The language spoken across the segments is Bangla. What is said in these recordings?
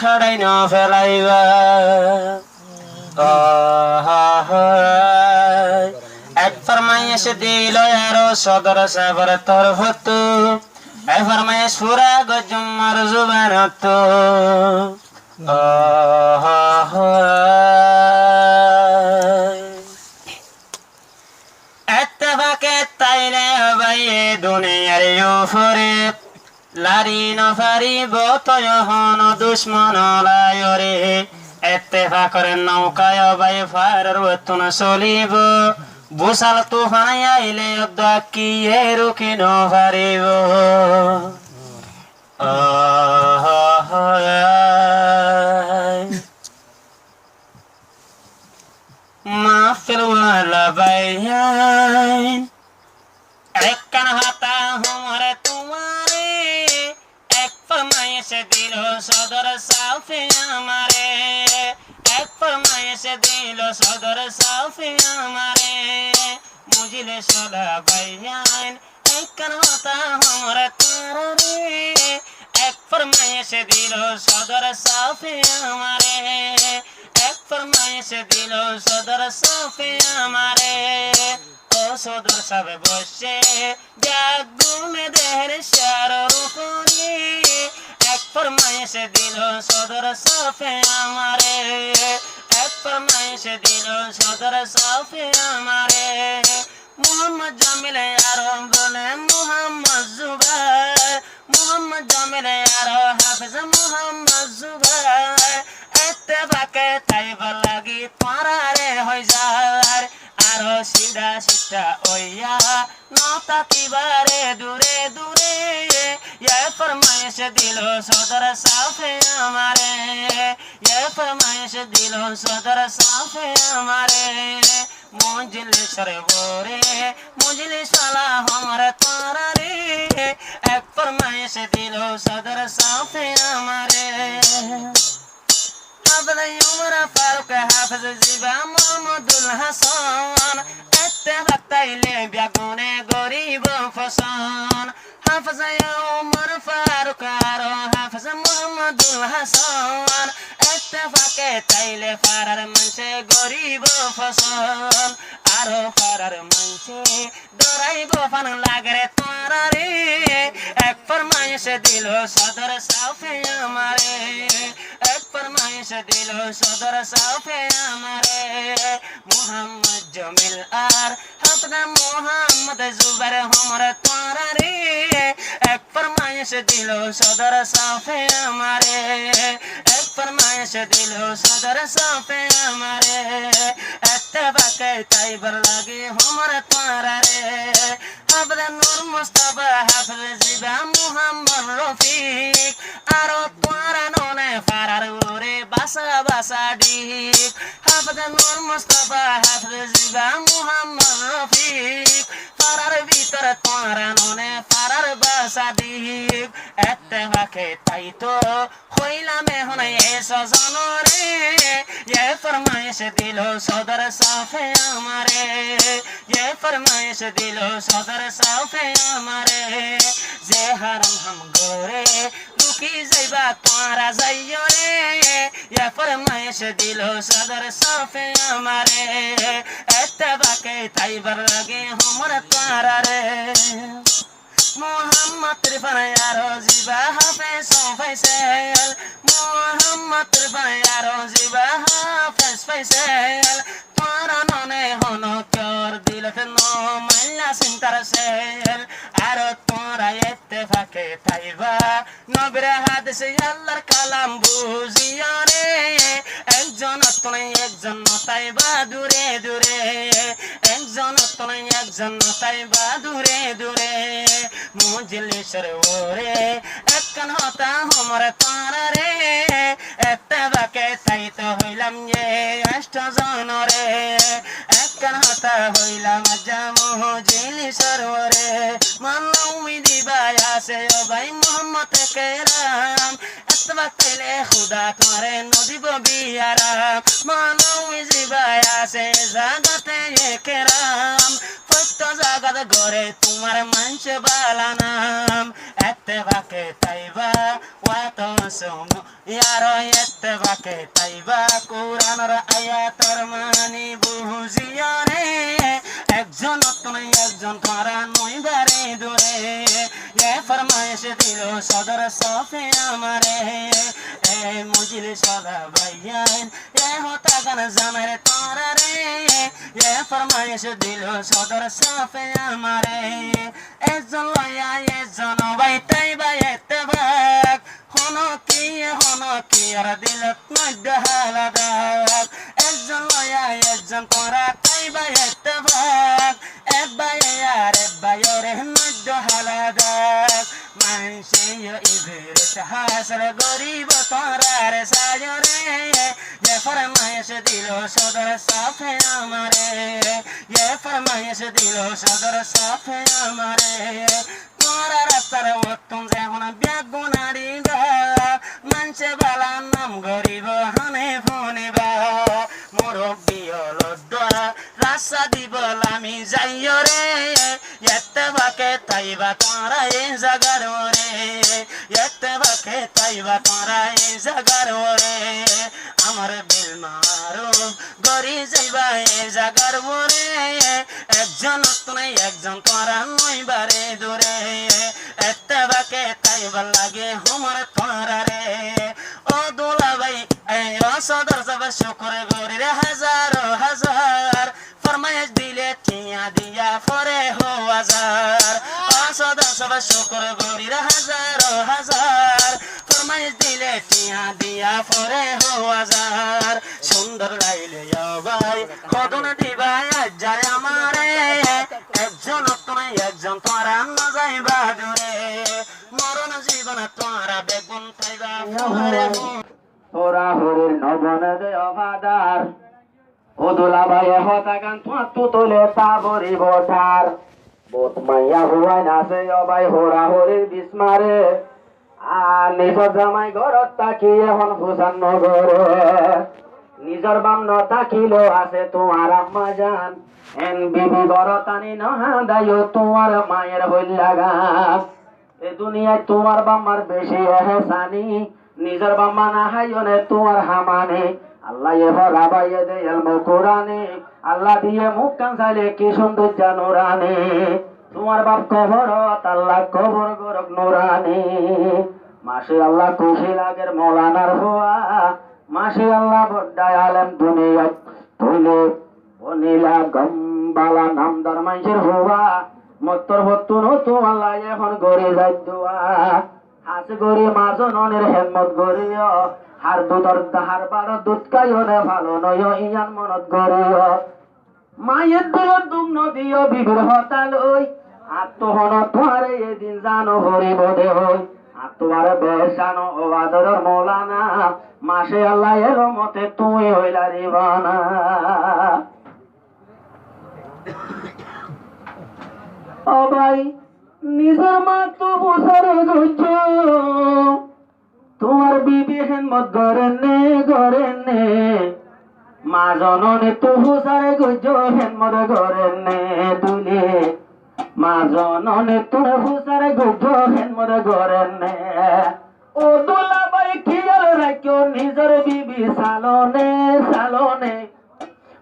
ছড়াই ন ফেলাইবা এক ফরমাইশ দিল আরো সদর সাবর তরফত এক ফরমাইশ পুরা গজমার জুবানত এত্তেফাকে তাইলে বাইয়ে দুনিয়ার উপরে লারি নফারিব তয় হন দুশ্মন লায়রে এত্তেফাকর নৌকায় বাই ফারার ওতুন চলিব বুসাল তুফান আইলে দাকিয়ে রুকি নফারিব মাহফিল ওয়ালা বাইন একখান হাতা হমারে তোমারে এক ফরমাইশ দিল সদর সাফে আমারে এক ফরমাইশ দিল সদর সাফে আমারে মুজিলে সলা বাইন একখান হাতা হমারে তোমারে এক ফরমাইশ দিল সদর সাফে আমারে এক ফরমাইশ দিল সদর সাফে আমারে ও সদর সাবে বসে জাগুনে দেহের শারর উপরে এক ফরমাইশ দিল সদর সাফে আমারে এক ফরমাইশ দিল সদর সাফে আমারে মোহাম্মদ জামিল আরো বলে মোহাম্মদ জুবাই মোহাম্মদ জামিল আরো হাফেজ মোহাম্মদ জুবাই এত্তেফাকে তাইবার লাগি তোরারে হই যার আরো সিধা সিধা ওইয়া নতাকিবারে দূরে দূরে ইয়ে ফরমাইশ দিল সদর সাফে আমারে ইয়ে ফরমাইশ দিল সদর সাফে আমারে মজলিস রে বোরে মজলিস वाला हमरे তোরারে এক ফরমাইশ দিল সদর সাফে আমারে حافظ عمر فاروق حافظ زيبا محمد الحسن اتفاق تايلي بيقوني غريب فصان حافظ عمر فاروق حافظ محمد الحسن اتفاق تايلي فرار منشي غريب فصان আরো ফারার মানছে দরাইব ফান লাগরে তোরারে এক ফরমাইশ দিল সদর সাফে আমারে এক ফরমাইশ দিল সদর সাফে আমারে মোহাম্মদ জামিল আর হাফদা মোহাম্মদ জুবাইর हमरे তোরারে এক ফরমাইশ দিল সদর সাফে আমারে এক ফরমাইশ দিল সদর সাফে আমারে এত্তেফাকে তাইবার লাগে हमरे তোরারে হাফদা নূর মুস্তাফা হাফেজ জিবা মোহাম্মদ রফিক আরো তোরা ননে ফারার ওরে বাসা বাসা ডিক হাফদা নূর মুস্তাফা হাফেজ জিবা মোহাম্মদ রফিক ফারার ভিতর তোরা ননে ফারার বাসা ডিক এত্তেফাকে তাই তো হইলামে হনে সজনরে ये फरमाइश दिलो सदर साफे हमारे ये फरमाइश दिलो सदर साफे हमारे जे हरम हम गोरे रुकी जैबा तुम्हारा जाइयो रे ये फरमाइश दिलो सदर साफे हमारे एत्तेफाके ताइबर लगे हमर तुम्हारा रे मोहम्मद त्रिफन यारो जिबा हाफिज फैसल मोहम्मद त्रिफन यारो जिबा हाफिज फैसल তোরা ননে হনো কর দিলতে নো মাল্লা সিন্তার সেল আর তোরা ইত্তেফাকে তাইবা নবীর হাদিস আল্লাহর কালাম বুঝিয়া রে একজন তুমি একজন তাইবা দূরে দূরে একজন তুমি একজন তাইবা দূরে দূরে মজলিসের ওরে একখান হতা हमरे তোরারে এত্তেফাকে তাইতো হইলাম যে অষ্টজন রে একখান হতা হইলাম জামো মজলিসের ওরে মানউমি দিবাই আছে ও ভাই মোহাম্মদ কেরাম এত্তেফাক পেলে খুদা তোমারে নদীব বিয়ারাম মানউমি দিবাই আছে জাগাতে কেরাম জাগাত গড়ে তোমার মানস বালানাম এত্তেবাকে তাইবা ওয়াত সুম ইয়ারো এত্তেবাকে তাইবা কুরআনের আয়াতের মানি বুঝিয়া রে একজন তুমি একজন তোরা নইবারে দূরে এ ফরমাইশ দিল সদর সাফে আমারে এ মুজিল সদা ভাইয়ান এ হতা গান জামের তোরা রে এ ফরমাইশ দিল সদর সাফে আমারে একজন লয়া একজন বাইতাই বাইতেবাক হনো কি আর দিলত মধ্য হালাদাক একজন লয়া একজন তোরা তাই বাইতেবাক এব্বাইরে মধ্য হালাদাক মানুষে ইবরিত হাসর গরিব তোরার সাজরে এ ফরমাইশ দিল সদর সাফে আমারে এ ফরমাইশ দিল সদর সাফে আমারে তোরা রাস্তার উত্তম যেমন বেগুনারি বা মানুষে বালা নাম গরিব হানে ফোনে বা মুরব্বী হলো দোয়া রাস্তা দিব আমি যাইও রে এত্তেবাকে তাইবা তোরা এই জাগার ওরে এত্তেবাকে তাইবা তোরা এই জাগার ওরে আমার বিল মারো গরি যাইবা এই জাগার ওরে একজন তুমি একজন তোরা নইবারে দূরে এত্তেবাকে তাইবা লাগে আমার তোরা রে ও দোলা ভাই ও সদর সবার শুকর গরি রে হাজারো হাজার ফরমাইশ দিলে টিয়া দিয়া ফরে হো হাজার সদা সবা শুকর গরির হাজারো হাজার ফরমাইশ দিলে টিয়া দিয়া ফরে হো হাজার সুন্দর লাইলে ভাই কদন দিবাই যায় আমারে একজন তুমি একজন তোরা না যাইবা দূরে মরণ জীবন তোরা বেগুন পাইবা তোরা হরির নবন দে অবাদার ও দোলা ভাই হতা গান তো তোলে তা বরি বটার বোত মাইয়া হুয়াই নাচে অবাই হোরা হরির বিস্মারে আর নিজর জামাই ঘরত তাকি এখন ফুসান নগরে নিজর বাম ন তাকিলো আছে তোমার আম্মা জান এন বিবি ঘরত আনি নহা দায়ো তোমার মায়ের হইলা গাছ এ দুনিয়ায় তোমার বাম্মার বেশি এহসানি নিজর বাম্মা না হাইনে তোমার হামানে আল্লাহ এবার আবাইয়ে দে এলমো কোরআনে আল্লাহ দিয়ে মুখ কান চাইলে কি সুন্দর জানুরানে তোমার বাপ কবরত আল্লাহ কবর গরক নুরানে মাসে আল্লাহ খুশি লাগের মৌলানার হওয়া মাসে আল্লাহ বড্ডায় আলেম দুনিয়া তুইলে বনিলা গম্বালা নামদার মানুষের হওয়া মত্তর বত্তুন তো আল্লাহ এখন গড়ে যাই দোয়া হাস গড়ি মাজনের হেমত গড়িও হার দুধর হার বার দুধ কাইনে ভালো নয় ইয়ান মনত গড়িও মায়ের দুধ দুম নদীয় বিবির হতাল ওই আত্মহন তোয়ারে এদিন জানো হরিব দে হই আত্মার বেশ জানো ও আদরের মৌলানা মাসে আল্লাহ এর মতে তুই হইলা রিবানা ও ভাই নিজের মা তো বুঝার গুঞ্জ তোমার বিবি হেমত গড়েন নে মা জননে তো বুঝার গুঞ্জ হেমত গড়েন দুলে মা জননে তো বুঝার গুঞ্জ হেমত গড়েন ও দোলা ভাই খেয়াল রাখিও নিজের বিবি সালনে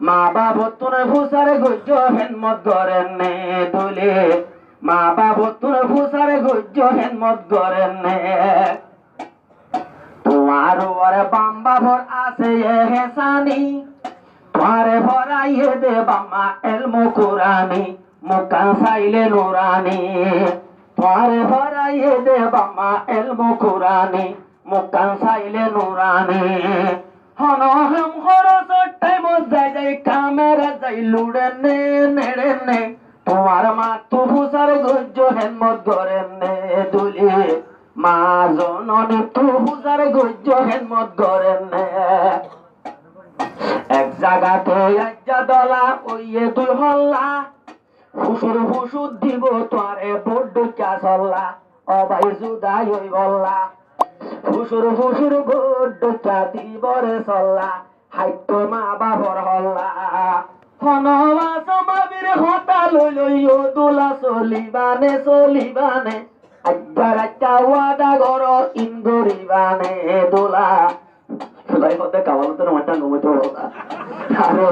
মা বাবু তোর ভূষার গুজ্জ হেমত গড়েন দুলে মা বাবু তোর ভূষার গুজ্জ হেমত গড়েন তোমার ওরে বাম্বা ভর আছে হেসানি তোমারে ভরাইয়ে দে বাম্মা এলমো কুরানি মুকা সাইলে নুরানি তোমারে ভরাইয়ে দে বাম্মা এলমো কুরানি মুকা সাইলে নুরানি হন হম হরস টাইম যাই কামেরা যাই লুড়ে নেড়ে তোমার মা তো ভূষার গুজ্জ হেমত গড়েন দুলি মা জননী তো ভূষার গুজ্জ হেমত গড়েন এক জায়গাতে একটা দলা ওইয়ে তুই হল্লা হুসুর দিব তোরে বড্ড চাষল্লা অবাই জুদাই ওই বল্লা হুসুর বড্ড চা দিবরে চল্লা হাইতো মা বাবর হল্লা হনবা সমাবির হতা লইও দোলা চলিবানে আজ্ঞার আজ্ঞা ওয়াদা গর ইন্দরিবানে দোলা চলাই হতে কাওয়ালতের মাঠা নমতো আরে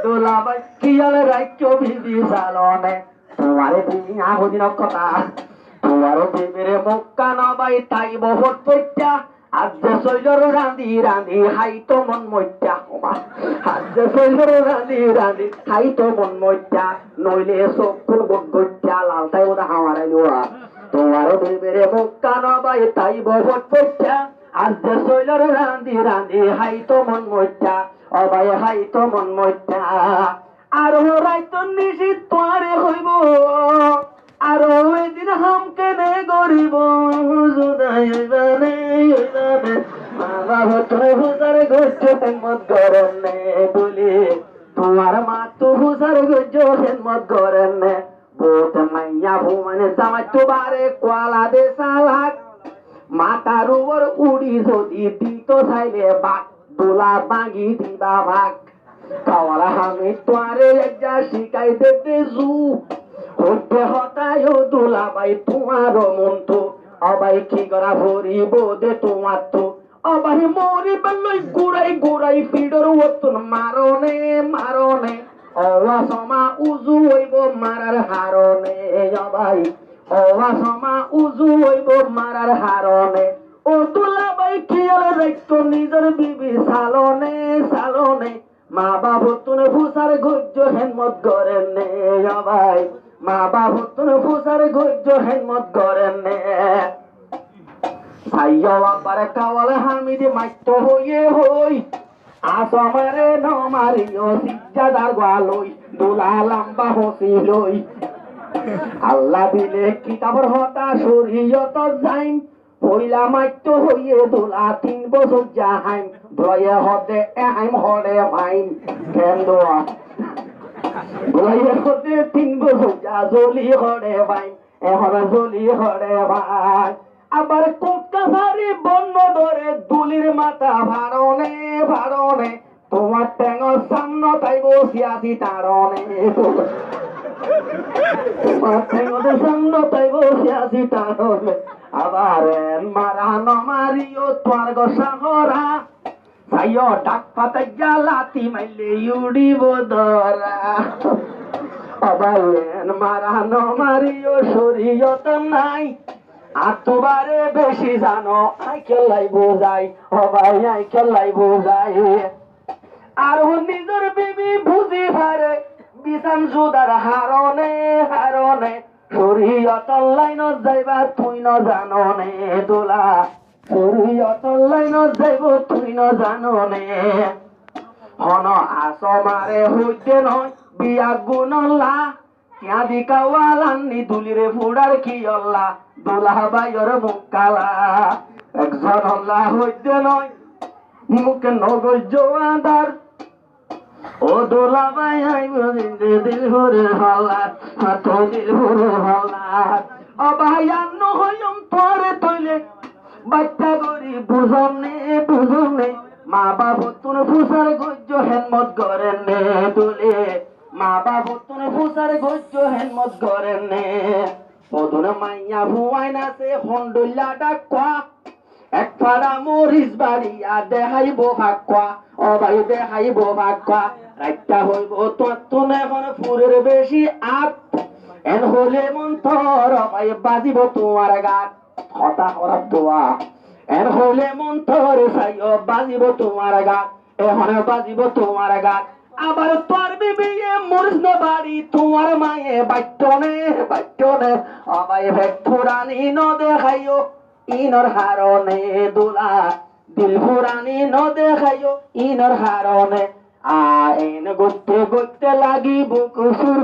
দোলা বাই কিয়াল রাজ্য বিবি সালনে তোমারে বিবি আহদিন কথা তোমার বিবিরে মক্কা নবাই তাই বহুত পইটা আজ শৈলর রাঁধি হাই তো মন মইটা আজ শৈলর রাঁধি হাই তো মন মইটা নইলে চকুর গজ্জা লাল তাই ওদা হাওয়ারে লোয়া তোমার বিবিরে মক্কা নবাই তাই বহুত পইটা আজ শৈলর রাঁধি হাই তো মন মইটা অবাই হাই তো মন মইটা আর রাইতো নিশি তোয়ারে হইব আর ওইদিন হাম কেনে গরিব হুসার গজ্জ হেমত করেন নে বলি তোমার মা তো হুসার গজ্জ হেমত করেন নে বোত মাইয়া ভুমানে জামাই তো বারে কোয়ালা দে সালাক মাতার উপর উড়ি যদি দিত চাইলে বাক দোলা বাগি দিবা ভাগ কাওয়ালা আমি তোয়ারে একটা শিখাইতে দেজু হতে হতায় দোলা বাই তোমার মন্ত অবাই কি করা ভরিব দে তোমার তো অবাই মরিব লই গুড়াই পিডর ওতন মারনে অওয়া সমা উজু হইব মারার হারনে অবাই অওয়া সমা উজু হইব মারার হারনে ও দোলা বাই খেয়াল রাখতো নিজের বিবি সালনে মা বাবু তুনে ফুসার গজ্জ হেমত করেন নে অবাই মা বাবু তুনে ফুসার গজ্জ হেমত করেন নে সাইয়া বাবার কাওয়াল হামিদি মাইতো হই আসমারে নমারিও সিজ্জাদার গালই দোলা লম্বা হসি লই আল্লাহ দিলে কিতাবর হতা শরীয়ত যাইম পইলা মাইতো হইয়ে দোলা 3 বছর যাহাইম ভয়ে হতে এহাইম হরে ভাইম কেন দোয়া ভয়ে হতে 3 বছর যা জলি হরে ভাইম এখন জলি হরে ভাই আবার কোটকাছারি বন্য ধরে দুলির মাথা ভারনে তোমার ট্যাঙর সামনে তাই বসিয়াছি তারনে তোমার ট্যাঙর সামনে তাই বসিয়াছি তারনে আবার মারা নমারিও তোর গোসাহরা সাইও ডাক পাতা জ্বালাতি মাইলে উড়িব ধরা আবার মারা নমারিও শরীয়ত নাই আতবারে বেশি জানো আই খেলাই বোঝাই হবাই আই খেলাই বোঝাই আর নিজের বিবি বুঝি পারে বিছান জুদার হারনে শরীয়ত লাইনত যাইবা তুই ন জানো নে দোলা শরীয়ত লাইনত যাইব তুই ন জানো নে হন আসমারে হইতে নয় বিয়া গুণলা ক্যাদি কাওয়ালান্নি দুলিরে ফুড়ার কি আল্লাহ দোলা বাইর মুকালা একজন আল্লাহ হইতে নয় মুখে নগজ আদার ও দোলা বাই আইব দিল ভরে হল্লার তো দিল ভরে হল্লার ও ভাইয়ান্ন হইম তোরে তৈলে বাচ্চা গরি বুঝনে মা বাবু তুন ফুসার গজ্জ হেমত করেন নে দুলে মা বাবু তুন ফুসার গজ্জ হেমত করেন নে পদন মাইয়া ভুয়াই নাছে হন্ডুল্লা ডাকা এক ফাড়া মরিস বাড়িয়া দেখাইব ভাগ্যা অবাই দেখাইব ভাগ্যা রাইটা হইব তোর তুন এখন ফুরের বেশি আত এন হলে মন তোর অবাই বাজিব তোমার গাত হতা হরাব দোয়া এন হলে মন তোর সাইও বাজিব তোমার গাত এখন বাজিব তোমার গাত আবার তোর বিবি মরিস না বাড়ি তোমার মায়ে বাচ্চনে অবাই ভেক ফুরানি ন দেখাইও ইনর হারনে দোলা দিল ফুরানি ন দেখাইও ইনর হারনে আইন গতে লাগিব কুসুর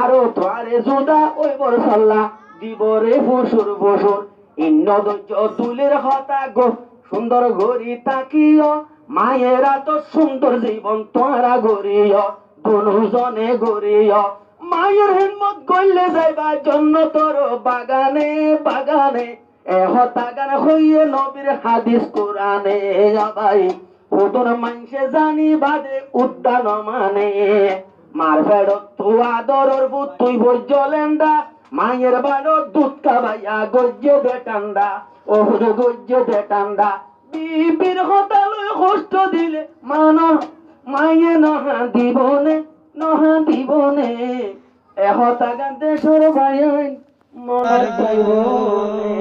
আরো তোয়ারে জুদা ওই বর সাল্লা দিব রে ফুসুর ইন্ন দজ্জ দুলের হতা গো সুন্দর গরি তাকিও মায়েরা তো সুন্দর জীবন তোরা গরিয় দুজনে গরিয় মায়ের হিম্মত গইলে যাইবা জন্য তোর বাগানে এ হতা গান হইয়ে নবীর হাদিস কোরআনে ভাই ওদর মাইনসে জানি বাদে উদ্যান মানে মার ফেড়ো তুয়া দরর বুত তুই বজ্য লেন্ডা মায়ের বাড়ো দুধ খাবাইয়া গজ্জে দে টান্ডা ওহুদ গজ্জে দে টান্ডা বিবির হতালয় কষ্ট দিলে মায়ে নহা দিবনে এহতা গান দেশর ভাই মনার যাইবনে